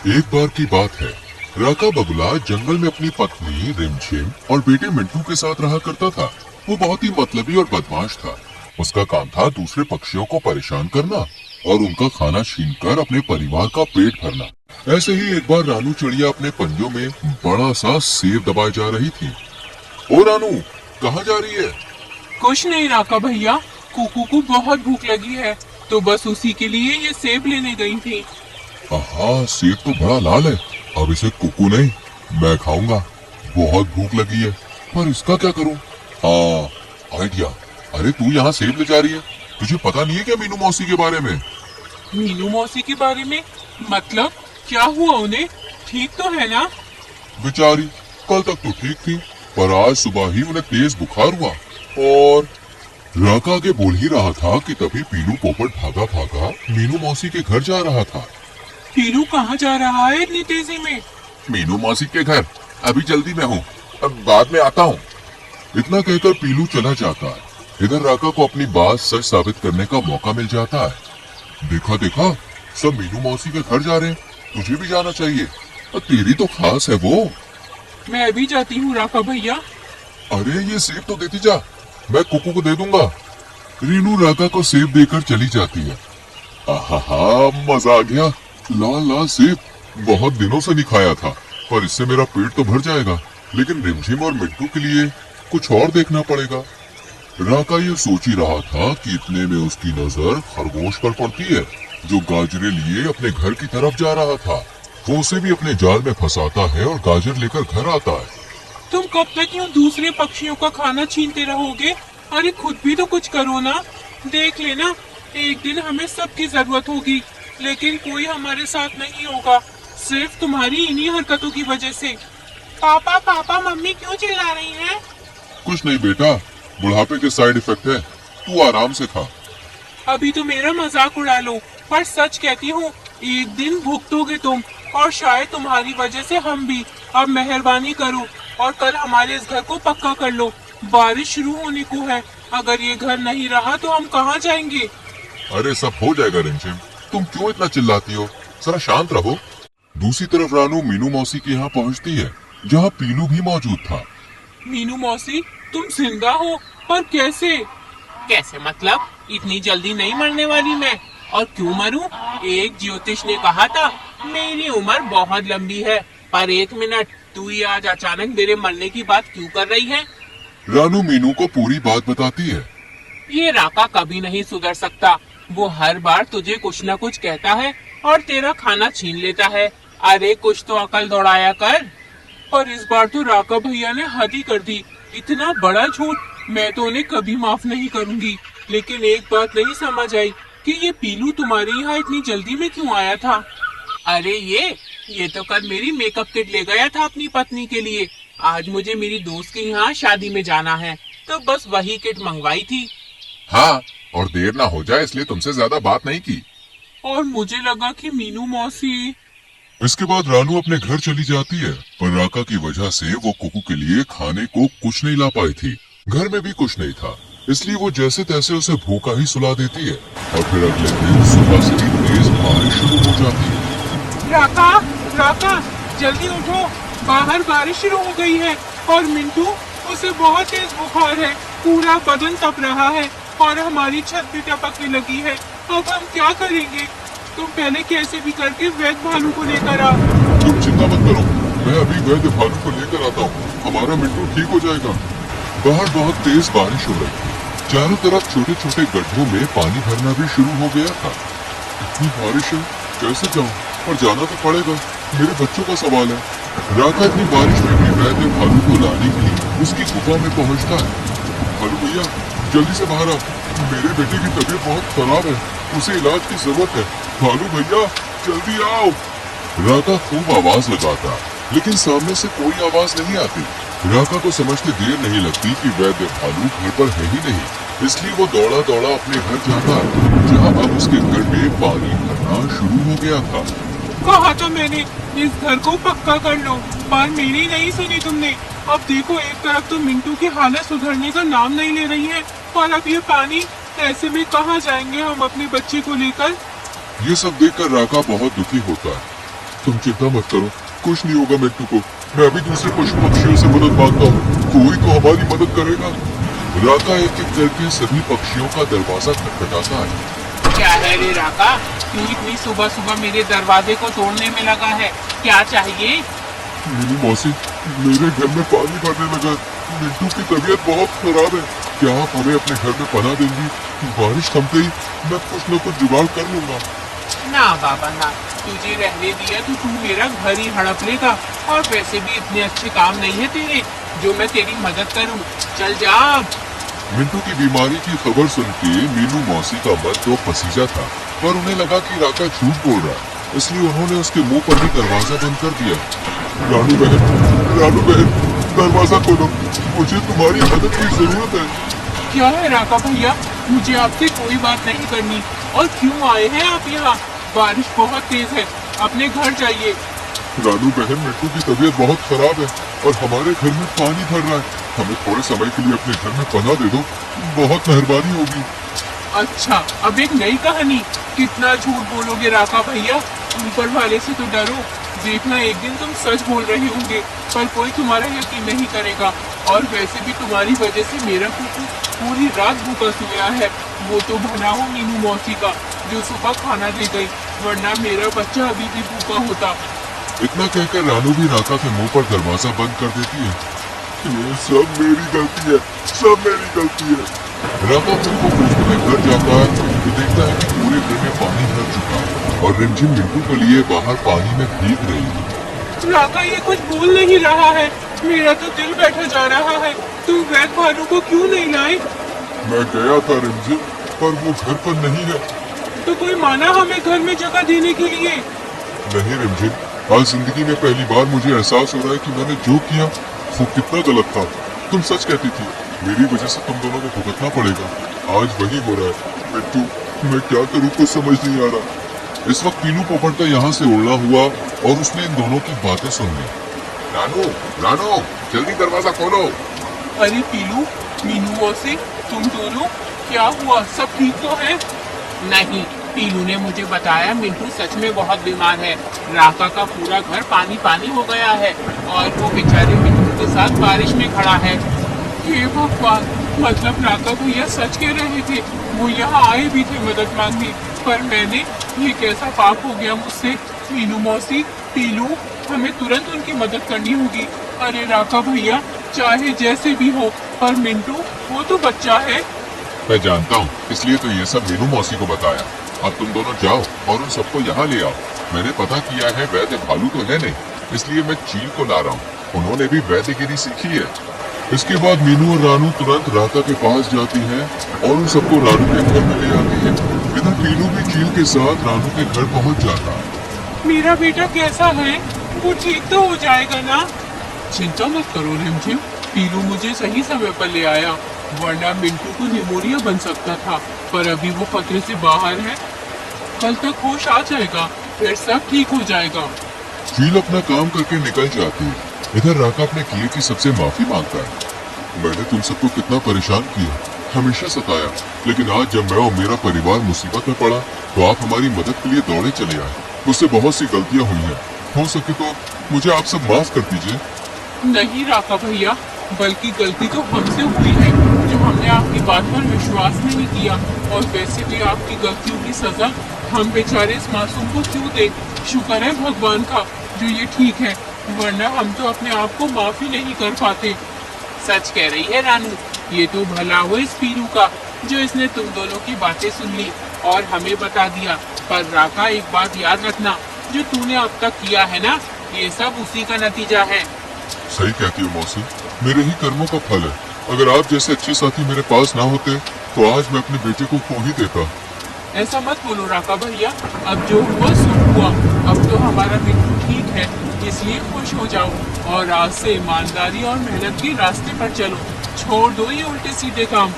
एक बार की बात है, राका बगुला जंगल में अपनी पत्नी रिमझिम और बेटे मिंटू के साथ रहा करता था। वो बहुत ही मतलबी और बदमाश था। उसका काम था दूसरे पक्षियों को परेशान करना और उनका खाना छीनकर अपने परिवार का पेट भरना। ऐसे ही एक बार रानू चिड़िया अपने पंजों में बड़ा सा सेब दबाए जा रही थी। ओ रानू, कहाँ जा रही है? कुछ नहीं राका भैया, कुकू को बहुत भूख लगी है तो बस उसी के लिए ये सेब लेने गई थी। हाँ, सेब तो बड़ा लाल है। अब इसे कुकू नहीं, मैं खाऊंगा। बहुत भूख लगी है, पर इसका क्या करूं? हाँ, आइडिया। अरे तू यहाँ सेब ले जा रही है, तुझे पता नहीं है क्या मीनू मौसी के बारे में? मीनू मौसी के बारे में? मतलब क्या हुआ उन्हें? ठीक तो है ना? बेचारी कल तक तो ठीक थी, पर आज सुबह ही उन्हें तेज बुखार हुआ। और राका आगे बोल ही रहा था कि तभी पीलू पोपट भागा भागा मीनू मौसी के घर जा रहा था। पीलू कहाँ जा रहा है इतनी तेजी में? मीनू मौसी के घर, अभी जल्दी में हूँ, अब बाद में आता हूँ। इतना कहकर पीलू चला जाता है। इधर राका को अपनी बात सच साबित करने का मौका मिल जाता है। देखा देखा, सब मीनू मौसी के घर जा रहे हैं, तुझे भी जाना चाहिए, और तेरी तो खास है वो। मैं अभी जाती हूँ राका भैया। अरे ये सेब तो देती जा, मैं कुकू को दे दूंगा। रीनू राका को सेब देकर चली जाती है। आहा, मजा आ गया। लाल लाल सेब बहुत दिनों से नहीं खाया था, पर इससे मेरा पेट तो भर जाएगा। लेकिन रिमझिम और मिंटू के लिए कुछ और देखना पड़ेगा। राका ये सोच ही रहा था कि इतने में उसकी नजर खरगोश पर पड़ती है, जो गाजरे लिए अपने घर की तरफ जा रहा था। वो उसे भी अपने जाल में फंसाता है और गाजर लेकर घर आता है। तुम कब तक यूँ दूसरे पक्षियों का खाना छीनते रहोगे? अरे खुद भी तो कुछ करो ना। देख लेना, एक दिन हमें सबकी जरूरत होगी, लेकिन कोई हमारे साथ नहीं होगा, सिर्फ तुम्हारी इन्हीं हरकतों की वजह से। पापा पापा, मम्मी क्यों चिल्ला रही हैं? कुछ नहीं बेटा, बुढ़ापे के साइड इफेक्ट है, तू आराम से खा। अभी तो मेरा मजाक उड़ा लो, पर सच कहती हूँ, एक दिन भुगतोगे तुम, और शायद तुम्हारी वजह से हम भी। अब मेहरबानी करो और कल हमारे इस घर को पक्का कर लो। बारिश शुरू होने को है, अगर ये घर नहीं रहा तो हम कहाँ जाएंगे? अरे सब हो जाएगा रिमझिम, तुम क्यों इतना चिल्लाती हो? जरा शांत रहो। दूसरी तरफ रानू मीनू मौसी के यहाँ पहुँचती है, जहाँ पीलू भी मौजूद था। मीनू मौसी, तुम जिंदा हो? पर कैसे? कैसे मतलब? इतनी जल्दी नहीं मरने वाली मैं। और क्यों मरूं? एक ज्योतिष ने कहा था मेरी उम्र बहुत लंबी है। पर एक मिनट, तू ही आज अचानक मेरे मरने की बात क्यों कर रही है? रानू मीनू को पूरी बात बताती है। ये राका कभी नहीं सुधर सकता। वो हर बार तुझे कुछ न कुछ कहता है और तेरा खाना छीन लेता है। अरे कुछ तो अकल दौड़ाया कर। पर इस बार तो राका भैया ने हद ही कर दी। इतना बड़ा झूठ मैं तो उन्हें कभी माफ नहीं करूंगी। लेकिन एक बात नहीं समझ आई कि ये पीलू तुम्हारे यहाँ इतनी जल्दी में क्यों आया था? अरे ये तो कल मेरी मेकअप किट ले गया था अपनी पत्नी के लिए। आज मुझे मेरी दोस्त के यहाँ शादी में जाना है, तो बस वही किट मंगवाई थी। हाँ, और देर ना हो जाए इसलिए तुमसे ज्यादा बात नहीं की। और मुझे लगा कि मीनू मौसी। इसके बाद रानू अपने घर चली जाती है, पर राका की वजह से वो कुकू के लिए खाने को कुछ नहीं ला पाई थी। घर में भी कुछ नहीं था, इसलिए वो जैसे तैसे उसे भूखा ही सुला देती है। और फिर अगले दिन सुबह से ही तेज बारिश शुरू हो जाती है। राका, राका, जल्दी उठो, बाहर बारिश शुरू हो गई है। और मिंटू, उसे बहुत तेज बुखार है, पूरा बदन तप रहा है और हमारी छत भी टपकने लगी है। अब हम क्या करेंगे? तुम पहले कैसे भी करके वैद्य भालू को लेकर आ। तुम चिंता मत करो, मैं अभी वैद्य भालू को लेकर आता हूँ। हमारा मिंटू ठीक हो जाएगा। बाहर बहुत तेज बारिश हो रही, चारों तरफ छोटे छोटे गड्ढों में पानी भरना भी शुरू हो गया था। इतनी बारिश है, कैसे जाऊँ? और जाना तो पड़ेगा, मेरे बच्चों का सवाल है। राका इतनी बारिश में भी वैद्य भालू को लाने के लिए उसकी गुफा में पहुँचता है। भालू भैया, जल्दी से बाहर आओ, मेरे बेटे की तबीयत बहुत खराब है, उसे इलाज की जरूरत है। भालू भैया, जल्दी आओ। राका खूब आवाज लगाता, लेकिन सामने से कोई आवाज नहीं आती। राका को समझते देर नहीं लगती कि वैद्य भालू घर पर है ही नहीं, इसलिए वो दौड़ा दौड़ा अपने घर जाता, जहाँ अब उसके घर में पानी भरना शुरू हो गया था। कहा था मैंने इस घर को पक्का कर लो, पर मेरी नहीं सुनी तुमने। अब देखो, एक तरफ तो मिंटू की हालत सुधरने का नाम नहीं ले रही है, और अब ये पानी, ऐसे में कहाँ जाएंगे हम अपने बच्चे को लेकर? ये सब देखकर राका बहुत दुखी होता है। तुम चिंता मत करो, कुछ नहीं होगा मिट्टू को। मैं अभी दूसरे पशु पक्षियों से मदद मांगता हूँ, कोई तो हमारी मदद करेगा। राका एक एक करके सभी पक्षियों का दरवाजा खटखटाता है। क्या है रे राका, तू इतनी सुबह सुबह मेरे दरवाजे को तोड़ने में लगा है, क्या चाहिए? मीनू मौसी, मेरे घर में पानी भरने लगा। मिट्टू की तबीयत बहुत खराब है, क्या आप हमें अपने घर में पनाह देंगी? बारिश थमते ही मैं कुछ न कुछ जुगाड़ कर लूंगा। ना बाबा ना, तुझे रहने दिया तो तू मेरा घर ही हड़प लेगा, और वैसे भी इतने अच्छे काम नहीं है तेरे जो मैं तेरी मदद करूं। चल जा अब। मिंटू की बीमारी की खबर सुन के मीनू मौसी का मन तो पसीजा था, पर उन्हें लगा कि राका झूठ बोल रहा है, इसलिए उन्होंने उसके मुंह पर ही दरवाजा बंद कर दिया। रानू बहन, दरवाजा खोलो, मुझे तुम्हारी मदद की जरूरत है। क्या है राका भैया, मुझे आपसे कोई बात नहीं करनी। और क्यों आए हैं आप यहाँ? बारिश बहुत तेज है, अपने घर जाइए। रानू बहन, मिट्टू की तबीयत बहुत खराब है और हमारे घर में पानी भर रहा है, हमें थोड़े समय के लिए अपने घर में पनाह दे दो, बहुत मेहरबानी होगी। अच्छा, अब एक नई कहानी। कितना झूठ बोलोगे राका भैया, ऊपर वाले से तो डरो। देखना एक दिन तुम सच बोल रहे होंगे, पर कोई तुम्हारा यकीन नहीं करेगा। और वैसे भी तुम्हारी वजह से मेरा कुकू पूरी रात भूखा सोया है। वो तो भला हो मीनू मौसी का, जो सुबह खाना दे गई, वरना मेरा बच्चा अभी भी भूखा होता। इतना कहकर रानू भी राका के मुंह पर दरवाजा बंद कर देती है। ये सब मेरी गलती है, सब मेरी गलती है। राका फिर वो अपने घर जाता है तो देखता है कि पूरे घर में पानी भर चुका है और रिमझिम मिंटू के लिए बाहर पानी में भीग रही है। राका ये कुछ बोल नहीं रहा है, मेरा तो दिल बैठा जा रहा है। तुम वैद भानु को क्यों नहीं लाए? मैं गया था रिमझिम, पर वो घर पर नहीं है। तो कोई माना हमें घर में जगह देने के लिए? नहीं रिमझिम, आज जिंदगी में पहली बार मुझे एहसास हो रहा है कि मैंने जो किया वो कितना गलत था। तुम सच कहती थी, मेरी वजह से तुम दोनों को भुगतना पड़ेगा। आज वही हो रहा है। मिट्टू, मैं क्या करूँ कुछ समझ नहीं आ रहा। इस वक्त पीनू पोपट का यहाँ से उड़ना हुआ और उसने इन दोनों की बातें सुन ली। रानू, जल्दी दरवाजा खोलो। अरे पीलू, मीनू मौसी, तुम दोनों, क्या हुआ? सब ठीक तो है? नहीं, पीलू ने मुझे बताया मिंटू सच में बहुत बीमार है। राका का पूरा घर पानी पानी हो गया है और वो बेचारे मिंटू के साथ बारिश में खड़ा है। हे भगवान, मतलब राका भैया सच कह रहे थे, वो यहाँ आए भी थे मदद मांगने, पर मैंने, ये कैसा पाप हो गया मुझसे। मीनू मौसी, पीलू, हमें तुरंत उनकी मदद करनी होगी। अरे राका भैया, चाहे जैसे भी हो, पर मिंटू वो तो बच्चा है। मैं जानता हूँ, इसलिए तो ये सब मीनू मौसी को बताया। अब तुम दोनों जाओ और उन सबको यहाँ ले आओ। मैंने पता किया है वैद्य भालू तो है नहीं, इसलिए मैं चील को ला रहा हूँ। उन्होंने भी वैद्यगिरी सीखी है। इसके बाद मीनू और रानू तुरंत राका के पास जाती हैं और उन सबको रानू के घर में ले आती है। इधर पीलू भी चील के साथ रानू के घर पहुँच जाता है। मेरा बेटा कैसा है? वो ठीक तो हो जाएगा ना? चिंता मत करो रिमझिम, पीलू मुझे सही समय पर ले आया, वरना मिंटू को निमोनिया बन सकता था। पर अभी वो खतरे से बाहर है, कल तक होश आ जाएगा, फिर सब ठीक हो जाएगा। चील अपना काम करके निकल जाती है। इधर राका अपने किए की सबसे माफी मांगता है। मैंने तुम सबको कितना परेशान किया, हमेशा सताया, लेकिन आज जब मैं और मेरा परिवार मुसीबत में पड़ा तो आप हमारी मदद के लिए दौड़े चले आए। मुझसे बहुत सी गलतियां हुई हैं, हो सके तो मुझे आप सब माफ कर दीजिए। नहीं राका भैया, बल्कि गलती तो हमसे हुई है, जो हमने आपकी बात पर विश्वास नहीं किया। और वैसे भी आपकी गलतियों की सजा हम बेचारे इस मासूम को क्यों दे? शुक्र है भगवान का जो ये ठीक है, वरना हम तो अपने आप को माफी नहीं कर पाते। सच कह रही है रानू, ये तो भला हो इस पीरू का जो इसने तुम दोनों की बातें सुन ली और हमें बता दिया। पर राका, एक बात याद रखना, जो तूने अब तक किया है ना, ये सब उसी का नतीजा है। सही कहती हो मौसी, मेरे ही कर्मों का फल है। अगर आप जैसे अच्छे साथी मेरे पास ना होते तो आज मैं अपने बेटे को खो ही देता। ऐसा मत बोलो राका भैया, अब जो हुआ सो हुआ। अब तो हमारा मिंटू ठीक है, इसलिए खुश हो जाओ और आज से ईमानदारी और मेहनत के रास्ते पर चलो। छोड़ दो ये उल्टे सीधे काम।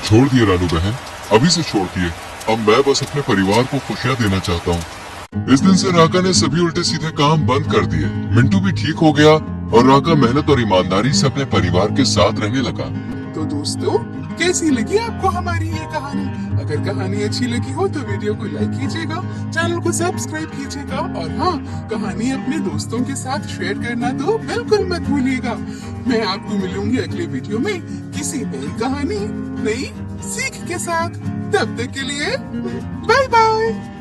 छोड़ दिए रानू बहन, अभी से छोड़ दिए। अब मैं बस अपने परिवार को खुशियाँ देना चाहता हूँ। इस दिन से राका ने सभी उल्टे सीधे काम बंद कर दिए। मिंटू भी ठीक हो गया और राका मेहनत और ईमानदारी से अपने परिवार के साथ रहने लगा। तो दोस्तों, कैसी लगी आपको हमारी ये कहानी? अगर कहानी अच्छी लगी हो तो वीडियो को लाइक कीजिएगा, चैनल को सब्सक्राइब कीजिएगा और हाँ, कहानी अपने दोस्तों के साथ शेयर करना तो बिल्कुल मत भूलिएगा। मैं आपको मिलूंगी अगले वीडियो में किसी नई कहानी, नई सीख के साथ। तब तक के लिए बाय बाय।